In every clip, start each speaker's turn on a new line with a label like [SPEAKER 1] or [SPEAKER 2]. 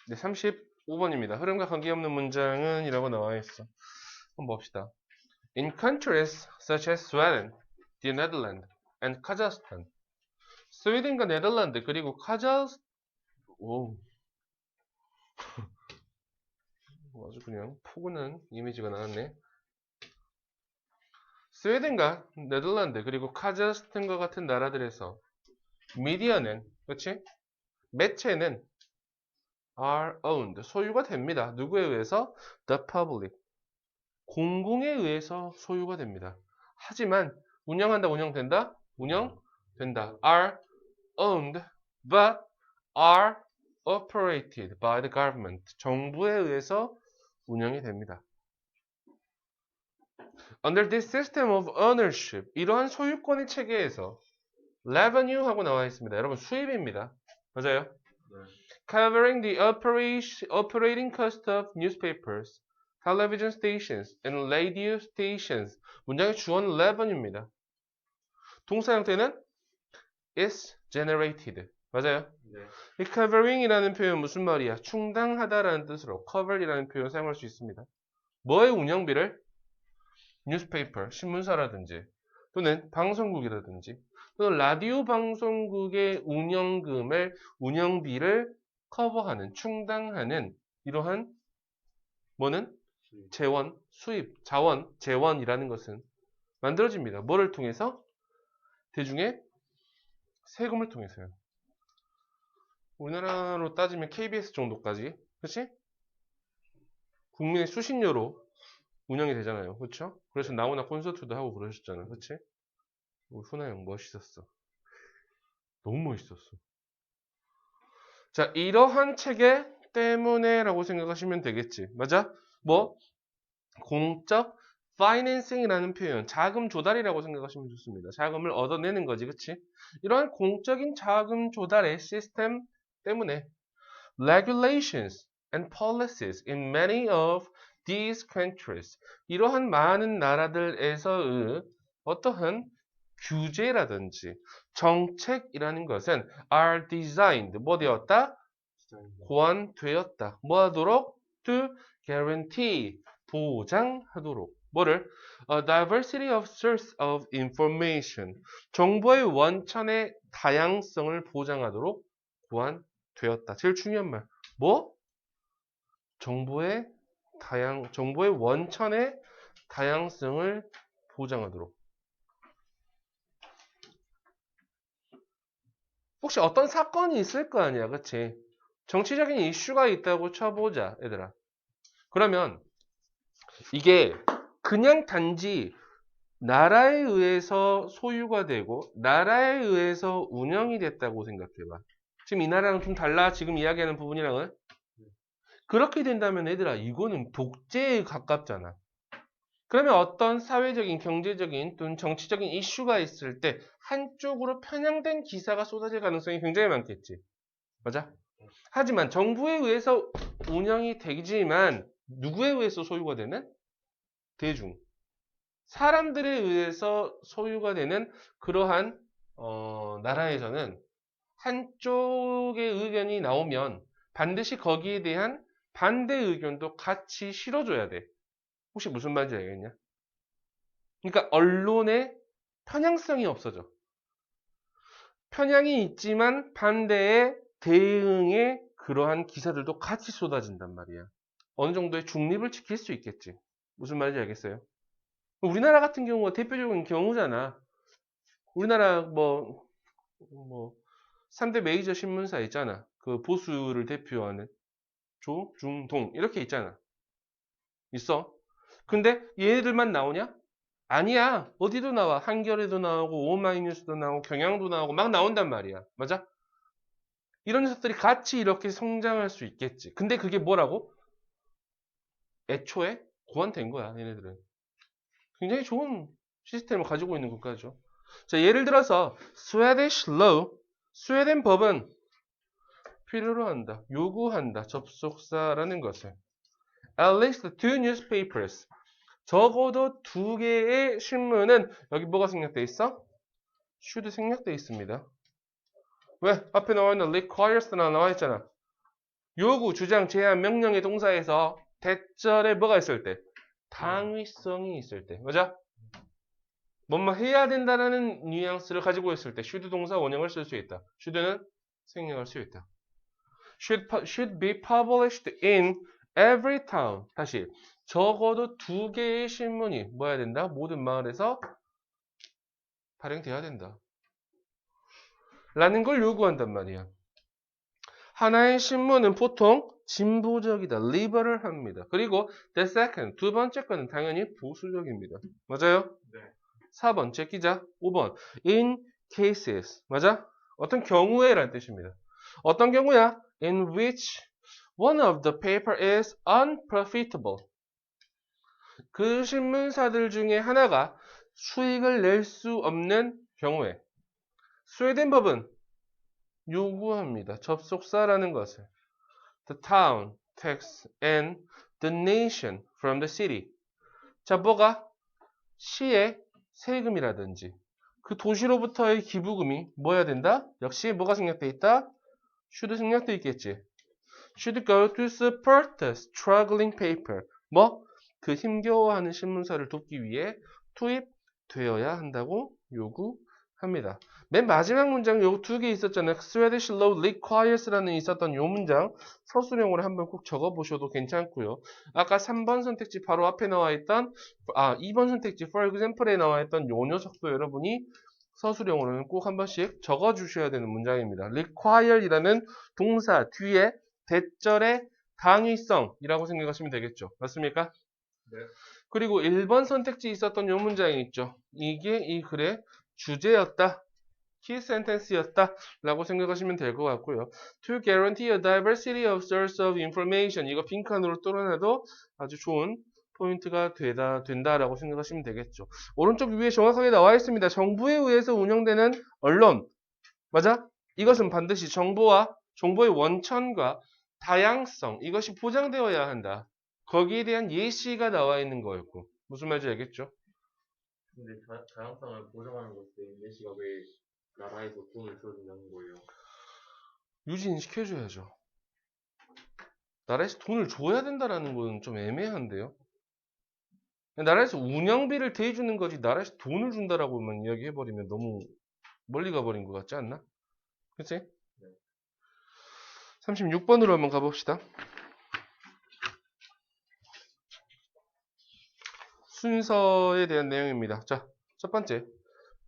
[SPEAKER 1] 네, 35번입니다. 흐름과 관계없는 문장은 이라고 나와 있어. 한번 봅시다. In countries such as Sweden, the Netherlands, and Kazakhstan. 스웨덴과 네덜란드 그리고 오, 아주 그냥 포근한 이미지가 나왔네. 스웨덴과 네덜란드 그리고 카자흐스탄과 같은 나라들에서 미디어는, 그렇지? 매체는 are owned, 소유가 됩니다. 누구에 의해서? The public, 공공에 의해서 소유가 됩니다. 하지만 운영한다, 운영된다? 운영된다. are owned but are operated by the government. 정부에 의해서 운영이 됩니다. Under this system of ownership, 이러한 소유권의 체계에서 revenue 하고 나와 있습니다. 여러분 수입입니다. 맞아요?
[SPEAKER 2] 네.
[SPEAKER 1] Covering the operating cost of newspapers, television stations, and radio stations. 문장의 주어는 revenue입니다. 동사 형태는 is generated. 맞아요?
[SPEAKER 2] 네.
[SPEAKER 1] 이 covering이라는 표현 무슨 말이야? 충당하다라는 뜻으로 cover이라는 표현 사용할 수 있습니다. 뭐의 운영비를? newspaper, 신문사라든지 또는 방송국이라든지 또는 라디오 방송국의 운영비를 커버하는, 충당하는 이러한 뭐는? 수입, 자원, 재원이라는 것은 만들어집니다. 뭐를 통해서? 대중의 세금을 통해서요. 우리나라로 따지면 KBS 정도까지, 그렇지? 국민의 수신료로 운영이 되잖아요. 그렇죠? 그래서 나오나 콘서트도 하고 그러셨잖아. 그렇지? 우리 훈아 형 멋있었어. 너무 멋있었어. 자, 이러한 체계 때문에라고 생각하시면 되겠지. 맞아? 뭐? 공적 파이낸싱이라는 표현, 자금 조달이라고 생각하시면 좋습니다. 자금을 얻어내는 거지, 그치? 이러한 공적인 자금 조달의 시스템 때문에 regulations and policies in many of these countries, 이러한 많은 나라들에서의 어떠한 규제라든지 정책이라는 것은 are designed, 뭐 되었다? 고안되었다. 뭐 하도록? to guarantee, 보장하도록. 뭐를? A diversity of source of information, 정보의 원천의 다양성을 보장하도록 고안되었다. 제일 중요한 말. 뭐? 정보의 원천의 다양성을 보장하도록. 혹시 어떤 사건이 있을 거 아니야, 그치? 정치적인 이슈가 있다고 쳐보자, 얘들아. 그러면 이게 그냥 단지 나라에 의해서 소유가 되고 나라에 의해서 운영이 됐다고 생각해봐. 지금 이 나라랑 좀 달라, 지금 이야기하는 부분이랑은. 그렇게 된다면 얘들아, 이거는 독재에 가깝잖아. 그러면 어떤 사회적인, 경제적인 또는 정치적인 이슈가 있을 때 한쪽으로 편향된 기사가 쏟아질 가능성이 굉장히 많겠지. 맞아? 하지만 정부에 의해서 운영이 되지만 누구에 의해서 소유가 되는? 대중. 사람들에 의해서 소유가 되는 그러한 나라에서는 한쪽의 의견이 나오면 반드시 거기에 대한 반대 의견도 같이 실어줘야 돼. 혹시 무슨 말인지 알겠냐? 그러니까 언론의 편향성이 없어져. 편향이 있지만 반대의 대응의 그러한 기사들도 같이 쏟아진단 말이야. 어느 정도의 중립을 지킬 수 있겠지. 무슨 말인지 알겠어요? 우리나라 같은 경우가 대표적인 경우잖아. 우리나라 뭐 3대 메이저 신문사 있잖아. 그 보수를 대표하는 조, 중, 동 이렇게 있잖아. 있어. 근데 얘네들만 나오냐? 아니야. 어디도 나와. 한겨레도 나오고 오마이뉴스도 나오고 경향도 나오고 막 나온단 말이야. 맞아? 이런 녀석들이 같이 이렇게 성장할 수 있겠지. 근데 그게 뭐라고? 애초에 고안된 거야. 얘네들은. 굉장히 좋은 시스템을 가지고 있는 국가죠. 자, 예를 들어서 Swedish law, 스웨덴 법은 필요로 한다, 요구한다, 접속사라는 것을 at least two newspapers, 적어도 2개의 신문은 여기 뭐가 생략돼 있어? should 생략돼 있습니다. 왜? 앞에 나와 있는 requires나 나와 있잖아. 요구, 주장, 제안, 명령의 동사에서 대절에 뭐가 있을 때? 당위성이 있을 때. 맞아? 뭐뭐 해야 된다라는 뉘앙스를 가지고 있을 때 should 동사 원형을 쓸 수 있다. should는 생략할 수 있다. should be published in every town. 다시 적어도 2개의 신문이 뭐 해야 된다? 모든 마을에서 발행돼야 된다. 라는 걸 요구한단 말이야. 하나의 신문은 보통 진보적이다. liberal합니다. 그리고 the second, 두 번째 거는 당연히 보수적입니다. 맞아요?
[SPEAKER 2] 네.
[SPEAKER 1] 4번 제끼자. 5번 in cases. 맞아? 어떤 경우에란 뜻입니다. 어떤 경우야? in which one of the paper is unprofitable. 그 신문사들 중에 하나가 수익을 낼 수 없는 경우에 스웨덴 법은 요구합니다. 접속사라는 것을 the town tax and the nation from the city. 자, 뭐가? 시의 세금이라든지 그 도시로부터의 기부금이 뭐야 된다? 역시 뭐가 생략돼 있다? should 생략돼 있겠지. should go to support the struggling paper. 뭐? 그 힘겨워하는 신문사를 돕기 위해 투입되어야 한다고 요구합니다. 맨 마지막 문장 요 2개 있었잖아요. Swedish law requires라는 있었던 요 문장 서술형으로 한번 꼭 적어보셔도 괜찮고요. 아까 3번 선택지 바로 앞에 나와 있던 2번 선택지 for example에 나와 있던 요 녀석도 여러분이 서술형으로는 꼭 한 번씩 적어주셔야 되는 문장입니다. require이라는 동사 뒤에 대절의 당위성이라고 생각하시면 되겠죠. 맞습니까?
[SPEAKER 2] 네.
[SPEAKER 1] 그리고 1번 선택지 있었던 요 문장이 있죠. 이게 이 글의 주제였다. 키 센텐스였다 라고 생각하시면 될 것 같고요. To guarantee a diversity of source of information. 이거 빈칸으로 뚫어놔도 아주 좋은 포인트가 된다라고 생각하시면 되겠죠. 오른쪽 위에 정확하게 나와 있습니다. 정부에 의해서 운영되는 언론. 맞아? 이것은 반드시 정보의 원천과 다양성. 이것이 보장되어야 한다. 거기에 대한 예시가 나와 있는 거였고. 무슨 말인지 알겠죠?
[SPEAKER 2] 근데 다양성을 보장하는 것에 예시가 왜 나라에서 돈을 줘준다는 거예요?
[SPEAKER 1] 유지시켜줘야죠. 나라에서 돈을 줘야 된다라는 건 좀 애매한데요. 나라에서 운영비를 대주는 거지 나라에서 돈을 준다라고만 이야기해버리면 너무 멀리 가버린 것 같지 않나? 그치? 36번으로 한번 가봅시다. 순서에 대한 내용입니다. 자, 첫 번째.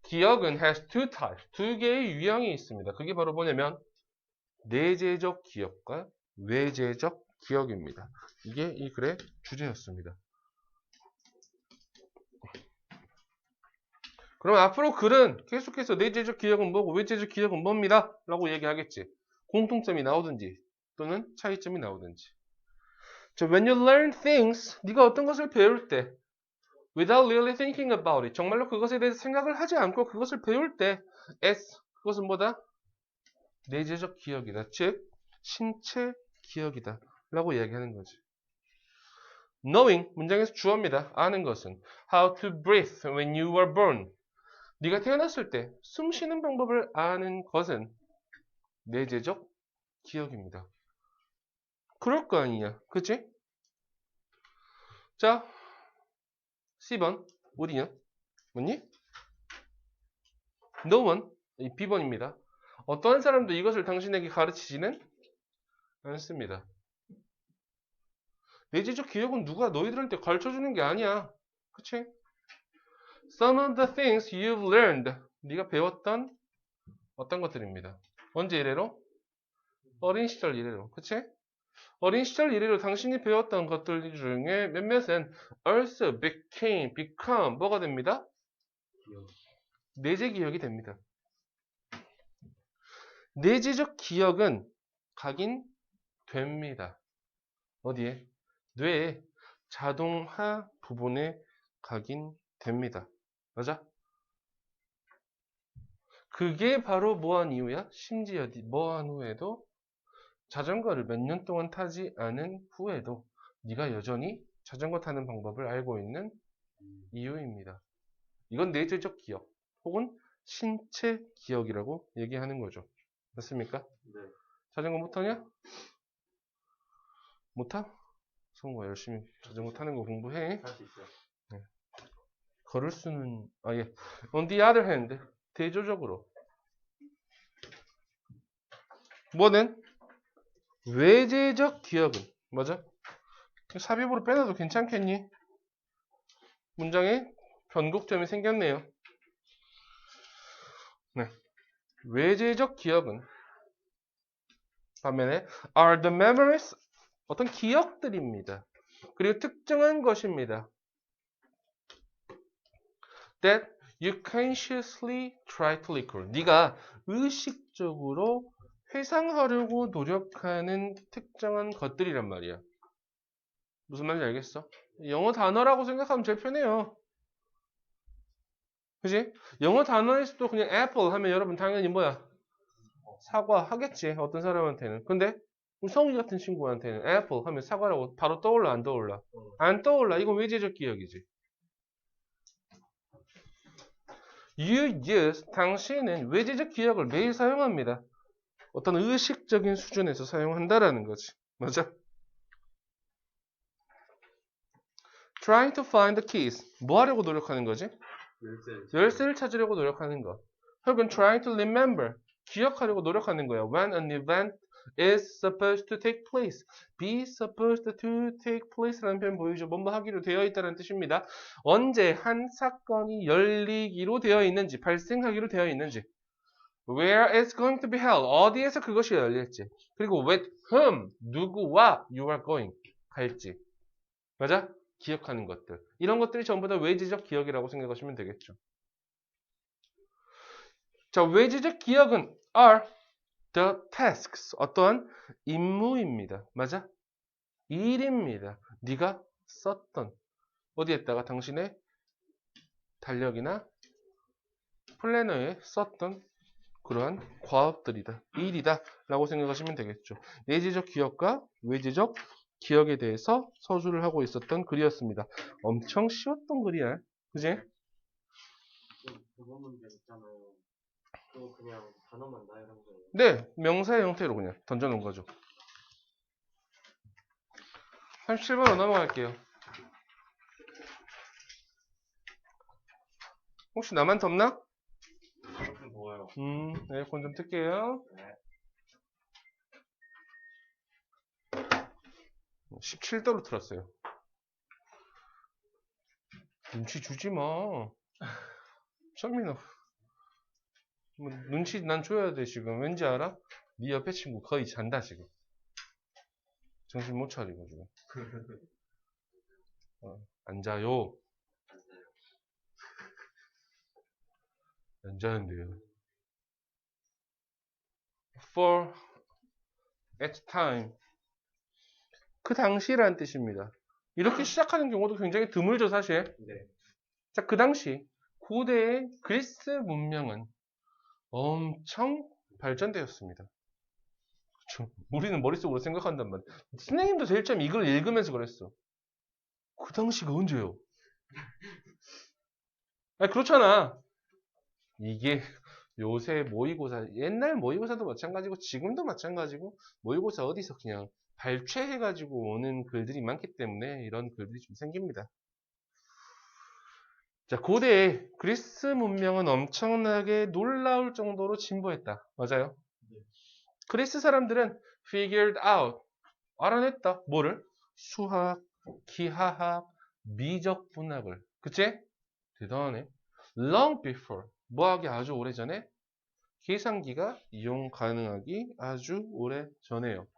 [SPEAKER 1] 기억은 has two types. 2개의 유형이 있습니다. 그게 바로 뭐냐면 내재적 기억과 외재적 기억입니다. 이게 이 글의 주제였습니다. 그럼 앞으로 글은 계속해서 내재적 기억은 뭐고 외재적 기억은 뭡니다. 라고 얘기하겠지. 공통점이 나오든지 또는 차이점이 나오든지. 자, when you learn things, 네가 어떤 것을 배울 때 without really thinking about it, 정말로 그것에 대해서 생각을 하지 않고 그것을 배울 때 as, 그것은 뭐다? 내재적 기억이다. 즉, 신체 기억이다. 라고 이야기하는 거지. knowing, 문장에서 주어입니다. 아는 것은 how to breathe when you were born. 네가 태어났을 때 숨 쉬는 방법을 아는 것은 내재적 기억입니다. 그럴 거 아니냐. 그치? 자, C번. 어디냐? 뭐니? No one. B번입니다. 어떠한 사람도 이것을 당신에게 가르치지는 않습니다. 내재적 기억은 누가 너희들한테 가르쳐주는 게 아니야. 그치? Some of the things you've learned. 네가 배웠던 어떤 것들입니다. 언제 이래로? 어린 시절 이래로. 그치? 어린 시절 이래로 당신이 배웠던 것들 중에 몇몇은 also become 뭐가 됩니다? 내재 기억이 됩니다. 내재적 기억은 각인됩니다. 어디에? 뇌의 자동화 부분에 각인됩니다. 맞아? 그게 바로 뭐한 이유야? 심지어 뭐한 후에도 자전거를 몇 년 동안 타지 않은 후에도 네가 여전히 자전거 타는 방법을 알고 있는 이유입니다. 이건 내재적 기억 혹은 신체 기억이라고 얘기하는 거죠. 맞습니까?
[SPEAKER 2] 네.
[SPEAKER 1] 자전거 못 타냐? 못 타? 성우가 열심히 자전거 타는 거 공부해.
[SPEAKER 2] 할 수 있어요.
[SPEAKER 1] 걸을 수는, 예. On the other hand, 대조적으로. 뭐는? 외제적 기억은. 맞아? 삽입으로 빼놔도 괜찮겠니? 문장에 변곡점이 생겼네요. 네. 외제적 기억은 반면에 are the memories 어떤 기억들입니다. 그리고 특정한 것입니다. That you consciously try to recall. 네가 의식적으로 회상하려고 노력하는 특정한 것들이란 말이야. 무슨 말인지 알겠어? 영어 단어라고 생각하면 제일 편해요. 그지? 영어 단어에서도 그냥 apple 하면 여러분 당연히 뭐야? 사과 하겠지. 어떤 사람한테는. 근데 우리 성희 같은 친구한테는 apple 하면 사과라고 바로 떠올라 안 떠올라? 안 떠올라. 이건 외제적 기억이지. You use 당신은 외제적 기억을 매일 사용합니다. 어떤 의식적인 수준에서 사용한다라는 거지. 맞아? Trying to find the keys. 뭐 하려고 노력하는 거지? 열쇠를 찾으려고 노력하는 거. 혹은 trying to remember. 기억하려고 노력하는 거야. When an event is supposed to take place. be supposed to take place라는 표현 보이죠? 뭐뭐 하기로 되어 있다는 뜻입니다. 언제 한 사건이 열리기로 되어 있는지, 발생하기로 되어 있는지. Where it's going to be held. 어디에서 그것이 열릴지. 그리고 with whom. 누구와 you are going. 갈지. 맞아? 기억하는 것들. 이런 것들이 전부 다 외지적 기억이라고 생각하시면 되겠죠. 자, 외지적 기억은 are the tasks. 어떠한 임무입니다. 맞아? 일입니다. 네가 썼던 어디에다가 당신의 달력이나 플래너에 썼던 그러한 과업들이다. 일이다. 라고 생각하시면 되겠죠. 내재적 기억과 외재적 기억에 대해서 서술을 하고 있었던 글이었습니다. 엄청 쉬웠던 글이야. 그지?
[SPEAKER 2] 그거 문제 있잖아요. 또 그냥 단어만 나열한 거예요.
[SPEAKER 1] 네. 명사의 형태로 그냥 던져놓은 거죠. 37번으로 넘어갈게요. 혹시 나만 덥나?
[SPEAKER 2] 좀 더워요.
[SPEAKER 1] 에어컨 좀 틀게요.
[SPEAKER 2] 네.
[SPEAKER 1] 17도로 틀었어요. 눈치 주지 마. 천민아. 뭐 눈치 난 줘야 돼 지금. 왠지 알아? 네 옆에 친구 거의 잔다 지금. 정신 못 차리고 지금. 안 자요. 안 자는데요. For at time. 그 당시라는 뜻입니다. 이렇게 시작하는 경우도 굉장히 드물죠, 사실.
[SPEAKER 2] 네.
[SPEAKER 1] 자, 그 당시 고대의 그리스 문명은 엄청 발전되었습니다. 그쵸? 우리는 머릿속으로 생각한단 말이야. 선생님도 제일 처음 이걸 읽으면서 그랬어. 그 당시가 언제요? 아니, 그렇잖아. 이게 요새 모의고사, 옛날 모의고사도 마찬가지고 지금도 마찬가지고 모의고사 어디서 그냥 발췌해가지고 오는 글들이 많기 때문에 이런 글들이 좀 생깁니다. 자, 고대 그리스 문명은 엄청나게 놀라울 정도로 진보했다. 맞아요? 그리스 사람들은 figured out, 알아냈다. 뭐를? 수학, 기하학, 미적분학을. 그치? 대단하네. Long before, 뭐하기 아주 오래전에 계산기가 이용 가능하기 아주 오래전에요.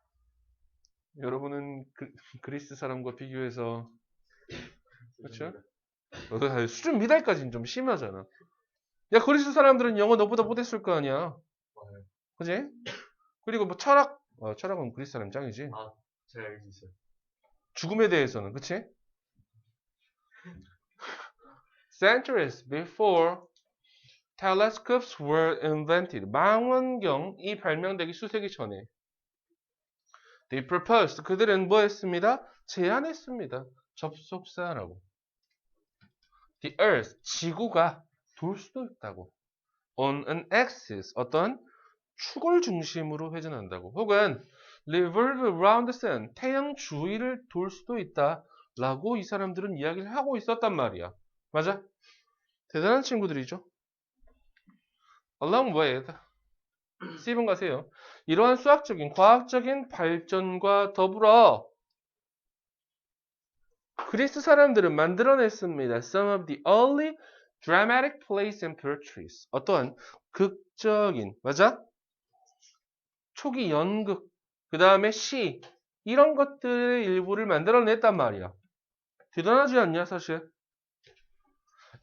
[SPEAKER 1] 여러분은 그리스 사람과 비교해서 그렇죠? 수준 미달까지는 좀 심하잖아. 야, 그리스 사람들은 영어 너보다 못했을 거 아니야. 그지? 그리고 뭐 철학, 철학은 그리스 사람 짱이지.
[SPEAKER 2] 제가 알고 있어요.
[SPEAKER 1] 죽음에 대해서는, 그치? Centuries before telescopes were invented. 망원경이 발명되기 수세기 전에 they proposed. 그들은 뭐 했습니다? 제안했습니다. 접속사라고. The earth, 지구가 돌 수도 있다고. On an axis, 어떤 축을 중심으로 회전한다고. 혹은 revolve around the sun. 태양 주위를 돌 수도 있다. 라고 이 사람들은 이야기를 하고 있었단 말이야. 맞아? 대단한 친구들이죠. Along with C번 가세요. 이러한 수학적인, 과학적인 발전과 더불어 그리스 사람들은 만들어냈습니다. Some of the early dramatic plays and poetries. 어떠한 극적인, 맞아? 초기 연극, 그 다음에 시, 이런 것들의 일부를 만들어냈단 말이야. 대단하지 않냐, 사실?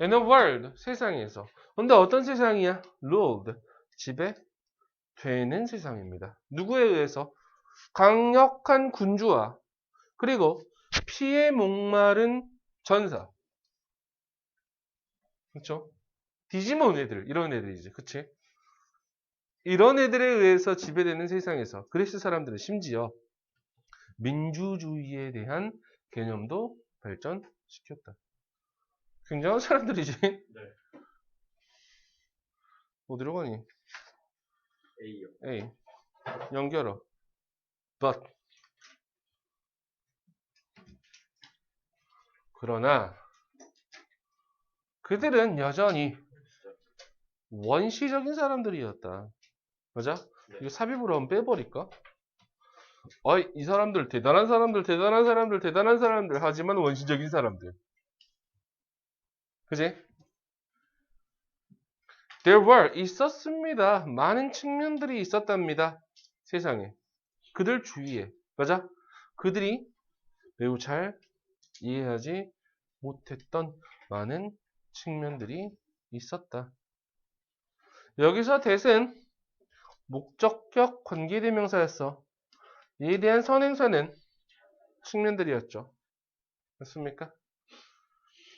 [SPEAKER 1] In a world, 세상에서. 근데 어떤 세상이야? Ruled, 지배되는 세상입니다. 누구에 의해서? 강력한 군주와 그리고 피에 목마른 전사. 그렇죠? 디지몬 애들, 이런 애들이지. 그치? 이런 애들에 의해서 지배되는 세상에서 그리스 사람들은 심지어 민주주의에 대한 개념도 발전시켰다. 굉장한 사람들이지.
[SPEAKER 2] 네.
[SPEAKER 1] 어디로 가니?
[SPEAKER 2] A요.
[SPEAKER 1] A. 연결어. But. 그러나 그들은 여전히 원시적인 사람들이었다. 맞아?
[SPEAKER 2] 네.
[SPEAKER 1] 이거 삽입으로 한번 빼버릴까? 어이, 이 사람들, 대단한 사람들, 대단한 사람들, 대단한 사람들, 하지만 원시적인 사람들. 그지? There were, 있었습니다. 많은 측면들이 있었답니다. 세상에. 그들 주위에. 맞아? 그들이 매우 잘 이해하지 못했던 많은 측면들이 있었다. 여기서 that은 목적격 관계대명사였어. 이에 대한 선행사는 측면들이었죠. 맞습니까?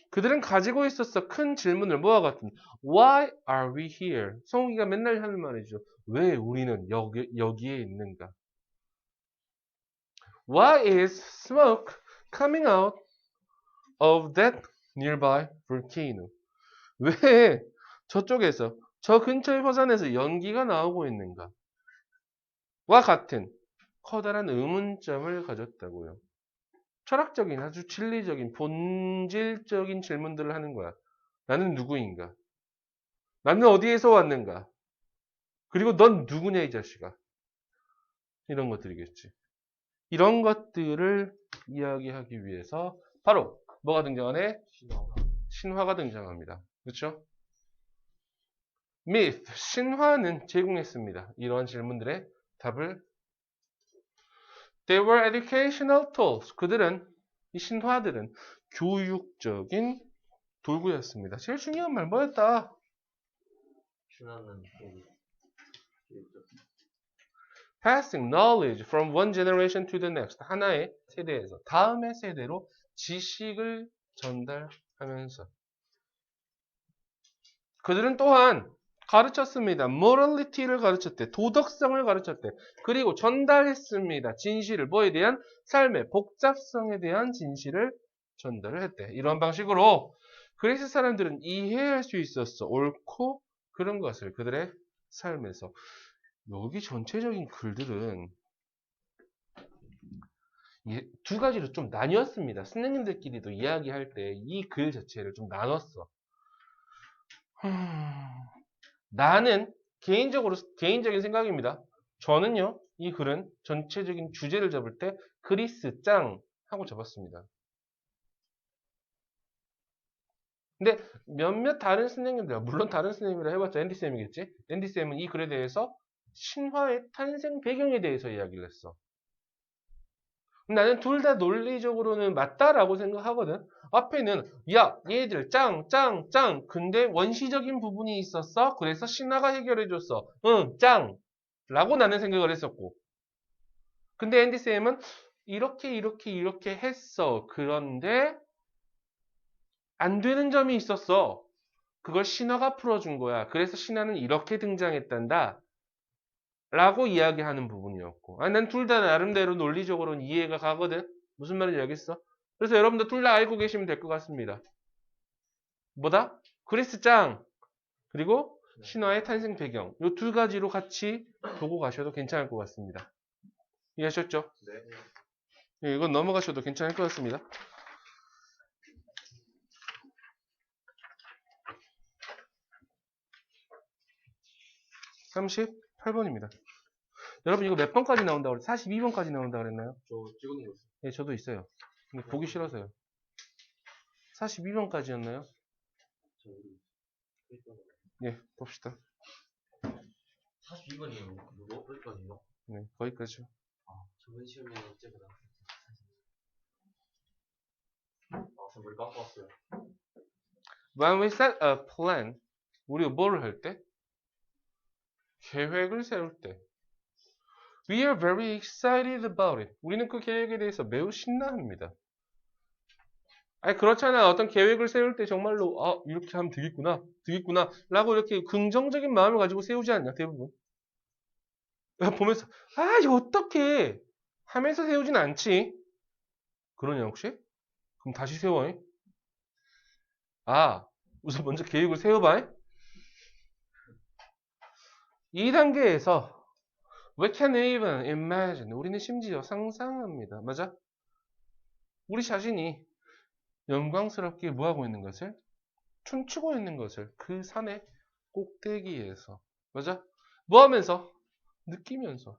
[SPEAKER 1] 그들은 가지고 있었어. 큰 질문을 뭐와 같은 Why are we here? 성우기가 맨날 하는 말이죠. 왜 우리는 여기에 있는가? Why is smoke coming out of that nearby volcano? 왜 저쪽에서 저 근처의 화산에서 연기가 나오고 있는가? 와 같은 커다란 의문점을 가졌다고요. 철학적인 아주 진리적인 본질적인 질문들을 하는 거야. 나는 누구인가? 나는 어디에서 왔는가? 그리고 넌 누구냐 이 자식아? 이런 것들이겠지. 이런 것들을 이야기하기 위해서 바로 뭐가 등장하네? 신화가 등장합니다. 그렇죠? myth, 신화는 제공했습니다. 이러한 질문들의 답을. They were educational tools. 그들은, 이 신화들은 교육적인 도구였습니다. 제일 중요한 말 뭐였다?
[SPEAKER 2] 신화는 여기 있죠.
[SPEAKER 1] Passing knowledge from one generation to the next. 하나의 세대에서 다음의 세대로 지식을 전달하면서. 그들은 또한 가르쳤습니다. morality를 가르쳤대. 도덕성을 가르쳤대. 그리고 전달했습니다. 진실을. 뭐에 대한? 삶의 복잡성에 대한 진실을 전달을 했대. 이런 방식으로 그리스 사람들은 이해할 수 있었어. 옳고 그런 것을 그들의 삶에서. 여기 전체적인 글들은 두 가지로 좀 나뉘었습니다. 선생님들끼리도 이야기할 때 이 글 자체를 좀 나눴어. 나는 개인적인 생각입니다. 저는요, 이 글은 전체적인 주제를 잡을 때 그리스 짱 하고 잡았습니다. 근데 몇몇 다른 선생님들, 물론 다른 선생님이라 해봤자 앤디쌤이겠지? 앤디쌤은 이 글에 대해서 신화의 탄생 배경에 대해서 이야기를 했어. 나는 둘 다 논리적으로는 맞다라고 생각하거든. 앞에는 야 얘들 짱 근데 원시적인 부분이 있었어. 그래서 신화가 해결해줬어. 응 짱 라고 나는 생각을 했었고, 근데 앤디쌤은 이렇게 했어. 그런데 안 되는 점이 있었어. 그걸 신화가 풀어준 거야. 그래서 신화는 이렇게 등장했단다 라고 이야기하는 부분이었고, 난 둘 다 나름대로 논리적으로는 이해가 가거든. 무슨 말인지 알겠어? 그래서 여러분들 둘 다 알고 계시면 될 것 같습니다. 뭐다? 그리스 짱 그리고 신화의 탄생 배경, 이 두 가지로 같이 보고 가셔도 괜찮을 것 같습니다. 이해하셨죠?
[SPEAKER 2] 네.
[SPEAKER 1] 예, 이건 넘어가셔도 괜찮을 것 같습니다. 38번입니다. 여러분 이거 몇 번까지 나온다고 그랬어요? 42번까지 나온다고 그랬나요?
[SPEAKER 2] 저 찍어놓은 거 있어요.
[SPEAKER 1] 예, 저도 있어요. 근데 보기 싫어서요. 42번까지였나요?
[SPEAKER 2] 저 우리
[SPEAKER 1] 예, 봅시다.
[SPEAKER 2] 42번이에요. 뭐? 여기까지요?
[SPEAKER 1] 네, 거기까지요.
[SPEAKER 2] 저번 시험에 어째가 나왔어요. 저 머리 깎고 왔어요.
[SPEAKER 1] When we set a plan, 우리가 뭐를 할 때? 계획을 세울 때. We are very excited about it. 우리는 그 계획에 대해서 매우 신나합니다. 아니, 그렇잖아. 어떤 계획을 세울 때 정말로, 이렇게 하면 되겠구나, 라고 이렇게 긍정적인 마음을 가지고 세우지 않냐, 대부분. 보면서, 이거 어떡해. 하면서 세우진 않지. 그러냐, 혹시? 그럼 다시 세워. 우선 먼저 계획을 세워봐. 2단계에서 We can even imagine. 우리는 심지어 상상합니다. 맞아? 우리 자신이 영광스럽게 뭐하고 있는 것을? 춤추고 있는 것을 그 산의 꼭대기에서. 맞아? 뭐 하면서? 느끼면서.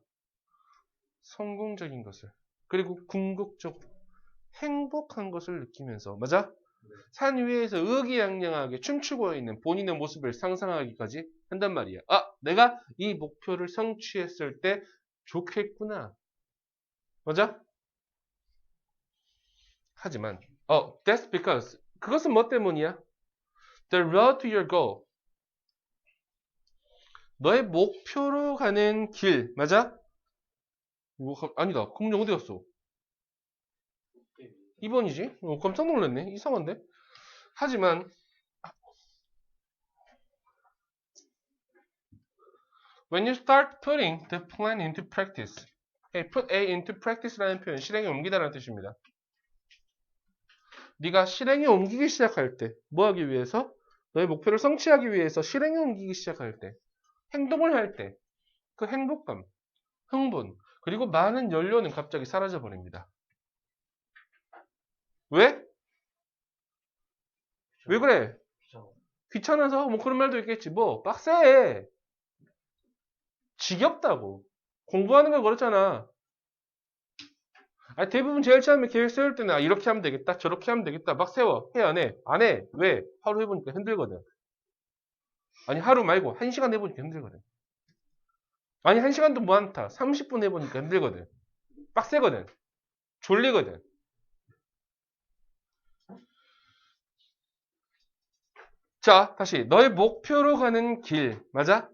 [SPEAKER 1] 성공적인 것을. 그리고 궁극적 행복한 것을 느끼면서. 맞아? 산 위에서 의기양양하게 춤추고 있는 본인의 모습을 상상하기까지 한단 말이야. 내가 이 목표를 성취했을 때 좋겠구나. 맞아? 하지만, that's because. 그것은 뭐 때문이야? The road to your goal. 너의 목표로 가는 길. 맞아? 아니다. 그럼 문제 어디 갔어? 2번이지? 깜짝 놀랐네. 이상한데? 하지만, when you start putting the plan into practice. put A into practice라는 표현, 실행에 옮기다라는 뜻입니다. 네가 실행에 옮기기 시작할 때, 뭐 하기 위해서? 너의 목표를 성취하기 위해서 실행에 옮기기 시작할 때, 행동을 할 때, 그 행복감, 흥분, 그리고 많은 연료는 갑자기 사라져 버립니다. 왜? 왜 그래? 귀찮아서? 뭐 그런 말도 있겠지. 빡세. 지겹다고. 공부하는 걸 그렇잖아. 대부분 제일 처음에 계획 세울 때는 이렇게 하면 되겠다, 저렇게 하면 되겠다, 막 세워. 해, 안 해? 안 해. 왜? 하루 해보니까 힘들거든. 아니, 하루 말고 1시간 해보니까 힘들거든. 아니, 1시간도 많다. 30분 해보니까 힘들거든. 빡세거든. 졸리거든. 자, 다시. 너의 목표로 가는 길. 맞아?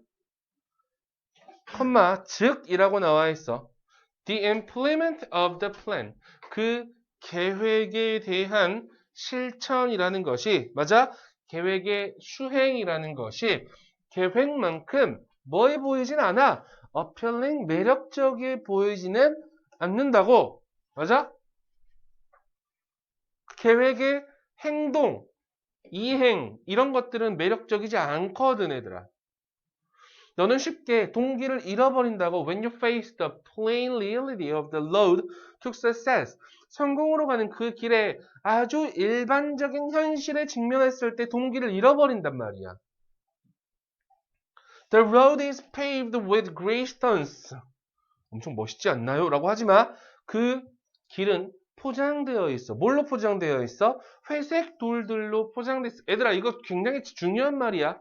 [SPEAKER 1] 즉이라고 나와 있어. The implement of the plan. 그 계획에 대한 실천이라는 것이, 맞아? 계획의 수행이라는 것이 계획만큼 뭐해 보이진 않아. appealing, 매력적이 보이지는 않는다고. 맞아? 계획의 행동, 이행, 이런 것들은 매력적이지 않거든, 얘들아. 너는 쉽게 동기를 잃어버린다고 when you face the plain reality of the road to success. 성공으로 가는 그 길에 아주 일반적인 현실에 직면했을 때 동기를 잃어버린단 말이야. The road is paved with gray stones. 엄청 멋있지 않나요? 라고 하지마. 그 길은 포장되어 있어. 뭘로 포장되어 있어? 회색 돌들로 포장되어 있어. 얘들아, 이거 굉장히 중요한 말이야.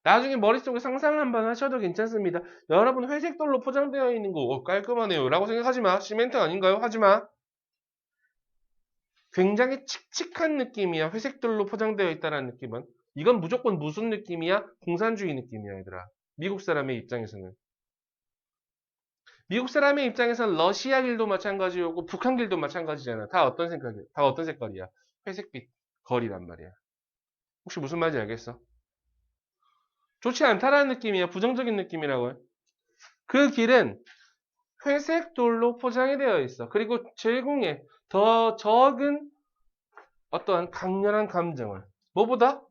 [SPEAKER 1] 나중에 머릿속에 상상을 한번 하셔도 괜찮습니다. 여러분 회색 돌로 포장되어 있는 거 깔끔하네요 라고 생각하지 마. 시멘트 아닌가요? 하지 마. 굉장히 칙칙한 느낌이야. 회색 돌로 포장되어 있다는 느낌은. 이건 무조건 무슨 느낌이야? 공산주의 느낌이야, 얘들아. 미국 사람의 입장에서는. 미국 사람의 입장에서는 러시아 길도 마찬가지고 북한 길도 마찬가지잖아. 다 어떤 색깔이야? 회색빛 거리란 말이야. 혹시 무슨 말인지 알겠어? 좋지 않다라는 느낌이야. 부정적인 느낌이라고요. 그 길은 회색 돌로 포장이 되어 있어. 그리고 제공에 더 적은 어떠한 강렬한 감정을 뭐보다?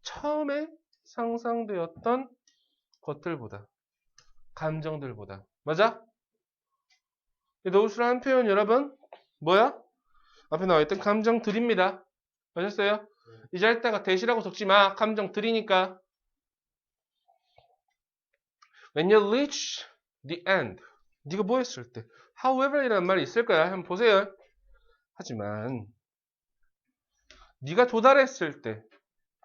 [SPEAKER 1] 처음에 상상되었던 것들보다 감정들보다 맞아? 이 those라는 표현 여러분 뭐야? 앞에 나와있던 감정들입니다. 아셨어요? 이제 할 때가 대시라고 적지 마. 감정들이니까. When you reach the end. 네가 뭐 했을 때. However 이라는 말이 있을 거야. 한번 보세요. 하지만 네가 도달했을 때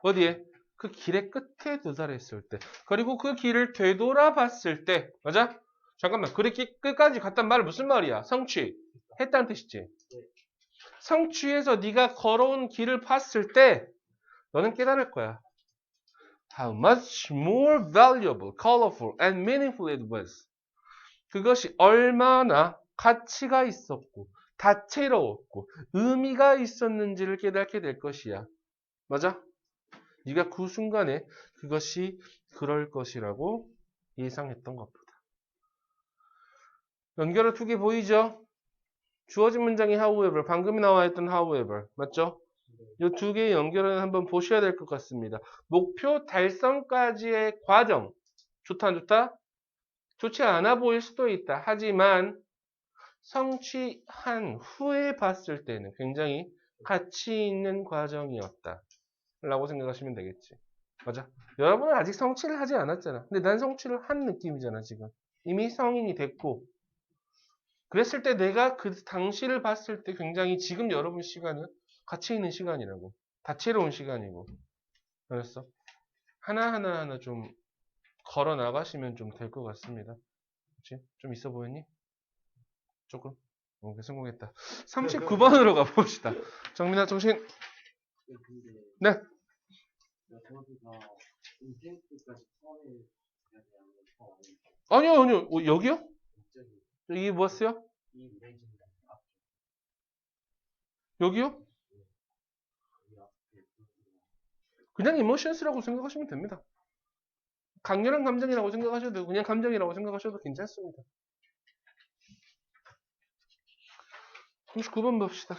[SPEAKER 1] 어디에? 그 길의 끝에 도달했을 때 그리고 그 길을 되돌아봤을 때 맞아? 잠깐만 그렇게 끝까지 갔단 말은 무슨 말이야? 성취 했다는 뜻이지. 성취해서 네가 걸어온 길을 봤을 때 너는 깨달을 거야. How much more valuable, colorful, and meaningful it was. 그것이 얼마나 가치가 있었고 다채로웠고 의미가 있었는지를 깨닫게 될 것이야. 맞아? 네가 그 순간에 그것이 그럴 것이라고 예상했던 것보다. 연결어 두 개 보이죠? 주어진 문장이 however, 방금 나와 있던 however, 맞죠? 이 두 개의 연결은 한번 보셔야 될 것 같습니다. 목표 달성까지의 과정, 좋다 안 좋다? 좋지 않아 보일 수도 있다. 하지만 성취한 후에 봤을 때는 굉장히 가치 있는 과정이었다. 라고 생각하시면 되겠지. 맞아? 여러분은 아직 성취를 하지 않았잖아. 근데 난 성취를 한 느낌이잖아, 지금. 이미 성인이 됐고. 그랬을 때 내가 그 당시를 봤을 때 굉장히 지금 여러분 시간은 가치 있는 시간이라고. 다채로운 시간이고. 알았어? 하나하나 좀 걸어 나가시면 좀 될 것 같습니다. 그치? 좀 있어 보였니? 조금? 성공했다. 39번으로 가봅시다. 정민아, 정신. 네. 아니요. 여기요? 이게 뭐였어요? 여기요? 그냥 emotions라고 생각하시면 됩니다. 강렬한 감정이라고 생각하셔도 되고 그냥 감정이라고 생각하셔도 괜찮습니다. 39번 봅시다.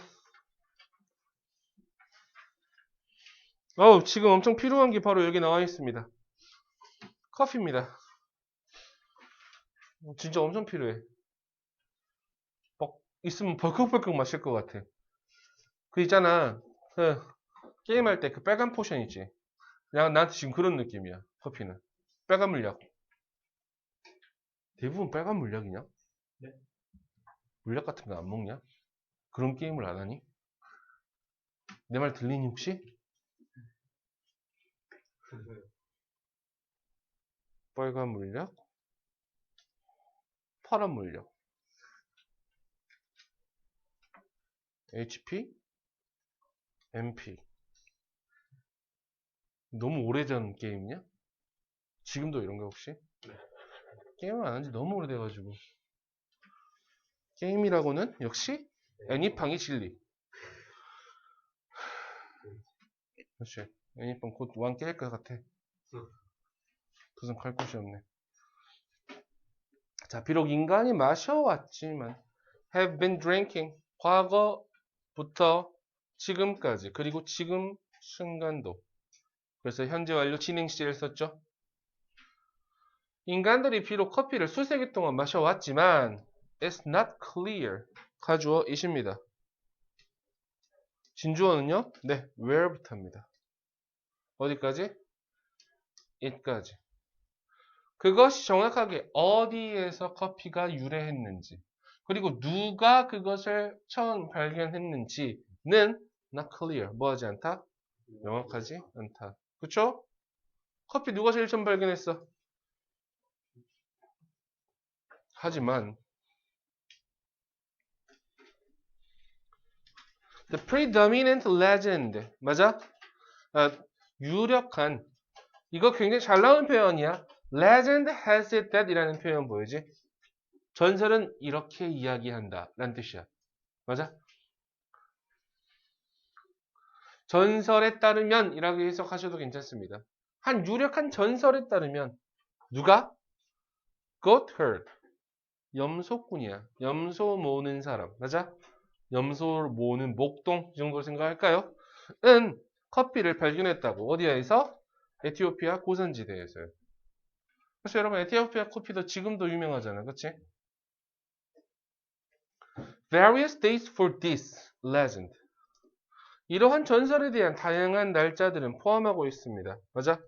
[SPEAKER 1] 지금 엄청 필요한 게 바로 여기 나와 있습니다. 커피입니다. 진짜 엄청 필요해. 있으면 벌컥벌컥 마실 것 같아. 그 있잖아. 게임할 때 그 빨간 포션 있지. 나한테 지금 그런 느낌이야. 커피는. 빨간 물약. 대부분 빨간 물약이냐?
[SPEAKER 2] 네.
[SPEAKER 1] 물약 같은 거 안 먹냐? 그런 게임을 안 하니? 내 말 들리니 혹시? 빨간 물약, 파란 물약, HP, MP. 너무 오래전 게임이냐? 지금도 이런가 혹시? 게임을 안 한 지 너무 오래돼가지고. 게임이라고는 역시 애니팡이 진리. 그렇지. 애니팡 곧 왕 깰 것 같아. 무슨 갈 곳이 없네. 자, 비록 인간이 마셔왔지만 have been drinking 과거부터 지금까지 그리고 지금 순간도 그래서 현재 완료 진행 시제를 썼죠. 인간들이 비록 커피를 수세기 동안 마셔왔지만 it's not clear 가주어이십니다. 진주어는요? 네, where부터입니다. 어디까지? it까지. 그것이 정확하게 어디에서 커피가 유래했는지 그리고 누가 그것을 처음 발견했는지는 not clear, 뭐하지 않다? 명확하지 않다. 그쵸? 커피 누가 제일 처음 발견했어? 하지만 the predominant legend 맞아? 유력한 이거 굉장히 잘 나오는 표현이야. legend has it that 이라는 표현 보이지? 전설은 이렇게 이야기한다 라는 뜻이야. 맞아? 전설에 따르면 이라고 해석하셔도 괜찮습니다. 한 유력한 전설에 따르면 누가? goatherd 염소꾼이야. 염소 모는 사람. 맞아? 염소를 모는 목동 이 정도로 생각할까요? 은 커피를 발견했다고. 어디에서? 에티오피아 고산지대에서요. 그래서 여러분 에티오피아 커피도 지금도 유명하잖아. 그치? various dates for this legend. 이러한 전설에 대한 다양한 날짜들은 포함하고 있습니다. 맞아?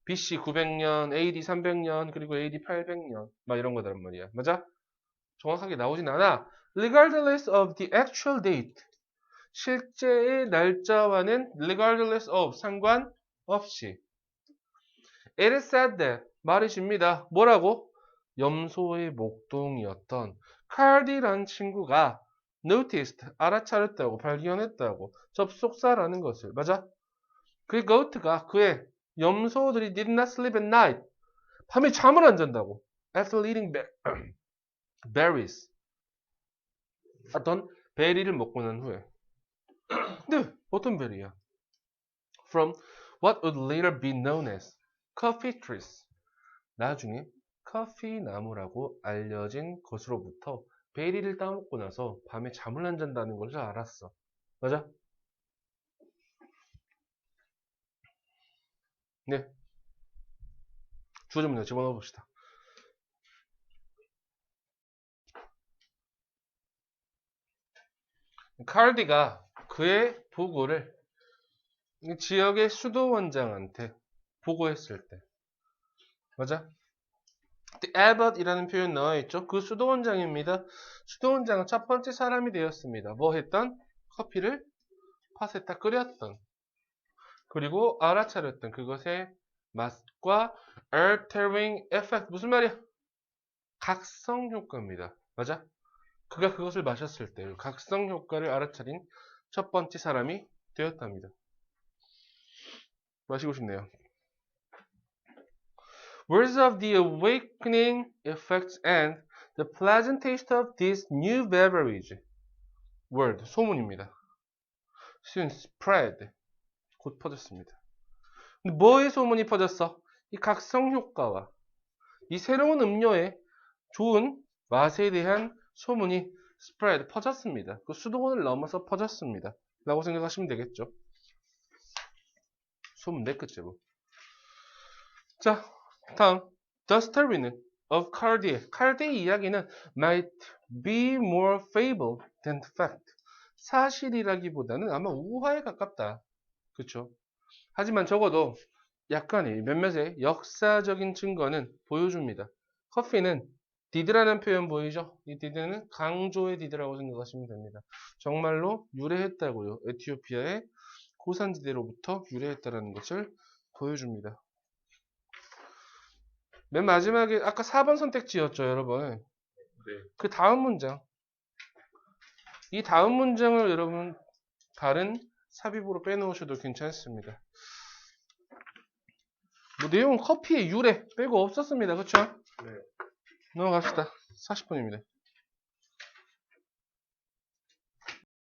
[SPEAKER 1] BC 900년, AD 300년, 그리고 AD 800년 막 이런 거란 말이야. 맞아? 정확하게 나오진 않아. Regardless of the actual date. 실제의 날짜와는 regardless of 상관없이. It is said that 말이십니다. 뭐라고? 염소의 목동이었던 칼디라는 친구가 noticed 알아차렸다고 발견했다고 접속사라는 것을 맞아? 그 goat가 그의 염소들이 did not sleep at night 밤에 잠을 안 잔다고 after eating berries 어떤 베리를 먹고 난 후에 근데 어떤 베리야? From what would later be known as coffee trees 나중에 커피 나무라고 알려진 것으로부터 베리를 따먹고 나서 밤에 잠을 안 잔다는 것을 알았어. 맞아? 네. 주어진 문제 집어넣어 봅시다. 칼디가 그의 보고를 지역의 수도원장한테 보고했을 때 맞아? The abbot이라는 표현 나와 있죠. 그 수도원장입니다. 수도원장은 첫 번째 사람이 되었습니다. 뭐 했던? 커피를 팥에다 끓였던 그리고 알아차렸던 그것의 맛과 altering effect 무슨 말이야? 각성 효과입니다. 맞아? 그가 그것을 마셨을 때 각성 효과를 알아차린 첫 번째 사람이 되었답니다. 마시고 싶네요. Words of the awakening effects and the pleasant taste of this new beverage. word, 소문입니다. soon spread, 곧 퍼졌습니다. 근데 뭐의 소문이 퍼졌어? 이 각성 효과와 이 새로운 음료의 좋은 맛에 대한 소문이 spread, 퍼졌습니다. 그 수도원을 넘어서 퍼졌습니다. 라고 생각하시면 되겠죠. 소문 내끝째 뭐. 자, 다음. The story of 칼디의 이야기는 might be more fable than fact. 사실이라기보다는 아마 우화에 가깝다. 그쵸? 하지만 적어도 약간의 몇몇의 역사적인 증거는 보여줍니다. 커피는 did라는 표현 보이죠? 이 did는 강조의 did라고 생각하시면 됩니다. 정말로 유래했다고요. 에티오피아의 고산지대로부터 유래했다는 것을 보여줍니다. 맨 마지막에 아까 4번 선택지였죠, 여러분.
[SPEAKER 2] 네.
[SPEAKER 1] 그 다음 문장. 이 다음 문장을 여러분 다른 삽입으로 빼놓으셔도 괜찮습니다. 뭐 내용은 커피의 유래 빼고 없었습니다. 그쵸?
[SPEAKER 2] 네.
[SPEAKER 1] 넘어갑시다. 40분입니다.